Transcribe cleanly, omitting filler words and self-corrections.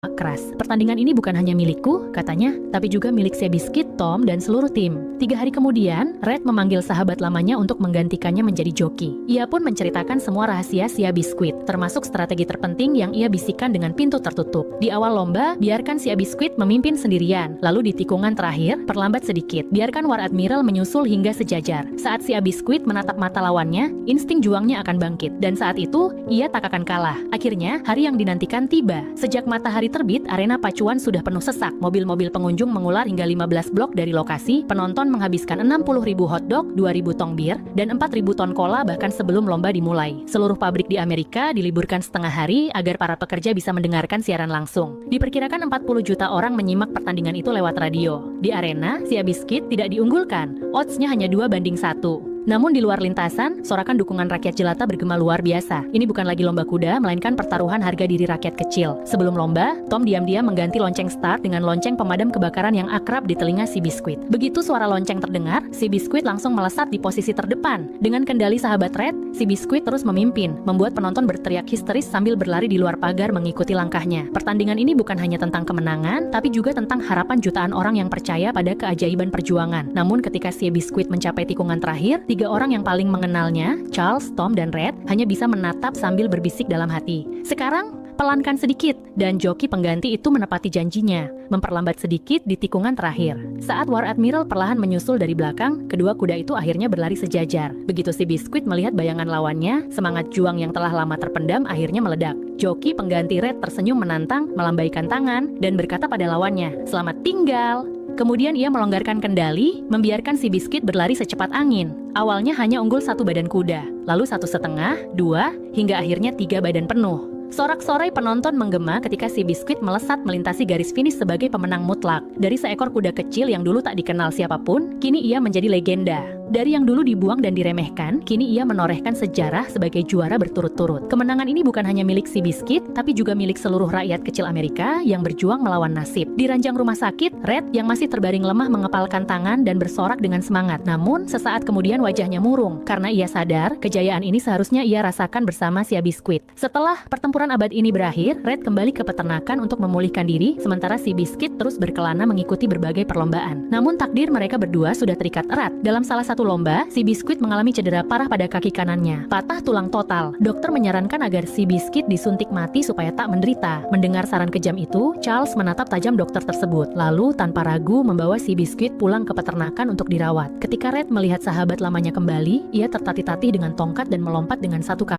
keras. Pertandingan ini bukan hanya milikku, katanya, tapi juga milik Seabiscuit, Tom, dan seluruh tim. 3 hari kemudian, Red memanggil sahabat lamanya untuk menggantikannya menjadi joki. Ia pun menceritakan semua rahasia Seabiscuit, termasuk strategi terpenting yang ia bisikan dengan pintu tertutup. Di awal lomba, biarkan Seabiscuit memimpin sendirian. Lalu di tikungan terakhir, perlambat sedikit. Biarkan War Admiral menyusul hingga sejajar. Saat Seabiscuit menatap mata lawannya, insting juangnya akan bangkit. Dan saat itu, ia tak akan kalah. Akhirnya, hari yang dinantikan tiba. Sejak matahari terbit, arena pacuan sudah penuh sesak. Mobil-mobil pengunjung mengular hingga 15 blok dari lokasi. Penonton menghabiskan 60.000 hotdog, 2.000 tong bir, dan 4.000 ton cola bahkan sebelum lomba dimulai. Seluruh pabrik di Amerika diliburkan setengah hari agar para pekerja bisa mendengarkan siaran langsung. Diperkirakan 40 juta orang menyimak pertandingan itu lewat radio. Di arena, Seabiscuit tidak diunggulkan. Odds-nya hanya 2-1. Namun di luar lintasan, sorakan dukungan rakyat jelata bergema luar biasa. Ini bukan lagi lomba kuda, melainkan pertaruhan harga diri rakyat kecil. Sebelum lomba, Tom diam-diam mengganti lonceng start dengan lonceng pemadam kebakaran yang akrab di telinga Seabiscuit. Begitu suara lonceng terdengar, Seabiscuit langsung melesat di posisi terdepan. Dengan kendali sahabat Red, Seabiscuit terus memimpin, membuat penonton berteriak histeris sambil berlari di luar pagar mengikuti langkahnya. Pertandingan ini bukan hanya tentang kemenangan, tapi juga tentang harapan jutaan orang yang percaya pada keajaiban perjuangan. Namun ketika Seabiscuit mencapai tikungan terakhir, 3 orang yang paling mengenalnya, Charles, Tom, dan Red, hanya bisa menatap sambil berbisik dalam hati. Sekarang, pelankan sedikit, dan joki pengganti itu menepati janjinya, memperlambat sedikit di tikungan terakhir. Saat War Admiral perlahan menyusul dari belakang, kedua kuda itu akhirnya berlari sejajar. Begitu Seabiscuit melihat bayangan lawannya, semangat juang yang telah lama terpendam akhirnya meledak. Joki pengganti Red tersenyum menantang, melambaikan tangan, dan berkata pada lawannya, "Selamat tinggal." Kemudian ia melonggarkan kendali, membiarkan Seabiscuit berlari secepat angin. Awalnya hanya unggul 1 badan kuda, lalu 1,5, 2, hingga akhirnya 3 badan penuh. Sorak-sorai penonton menggema ketika Seabiscuit melesat melintasi garis finish sebagai pemenang mutlak. Dari seekor kuda kecil yang dulu tak dikenal siapapun, kini ia menjadi legenda. Dari yang dulu dibuang dan diremehkan, kini ia menorehkan sejarah sebagai juara berturut-turut. Kemenangan ini bukan hanya milik Seabiscuit, tapi juga milik seluruh rakyat kecil Amerika yang berjuang melawan nasib. Di ranjang rumah sakit, Red yang masih terbaring lemah mengepalkan tangan dan bersorak dengan semangat. Namun, sesaat kemudian wajahnya murung, karena ia sadar kejayaan ini seharusnya ia rasakan bersama Seabiscuit. Setelah pertempuran abad ini berakhir, Red kembali ke peternakan untuk memulihkan diri, sementara Seabiscuit terus berkelana mengikuti berbagai perlombaan. Namun takdir mereka berdua sudah terikat erat. Dalam salah satu lomba, Seabiscuit mengalami cedera parah pada kaki kanannya, patah tulang total. Dokter menyarankan agar Seabiscuit disuntik mati supaya tak menderita. Mendengar saran kejam itu, Charles menatap tajam dokter tersebut, lalu tanpa ragu membawa Seabiscuit pulang ke peternakan untuk dirawat. Ketika Red melihat sahabat lamanya kembali, ia tertatih-tatih dengan tongkat dan melompat dengan satu kaki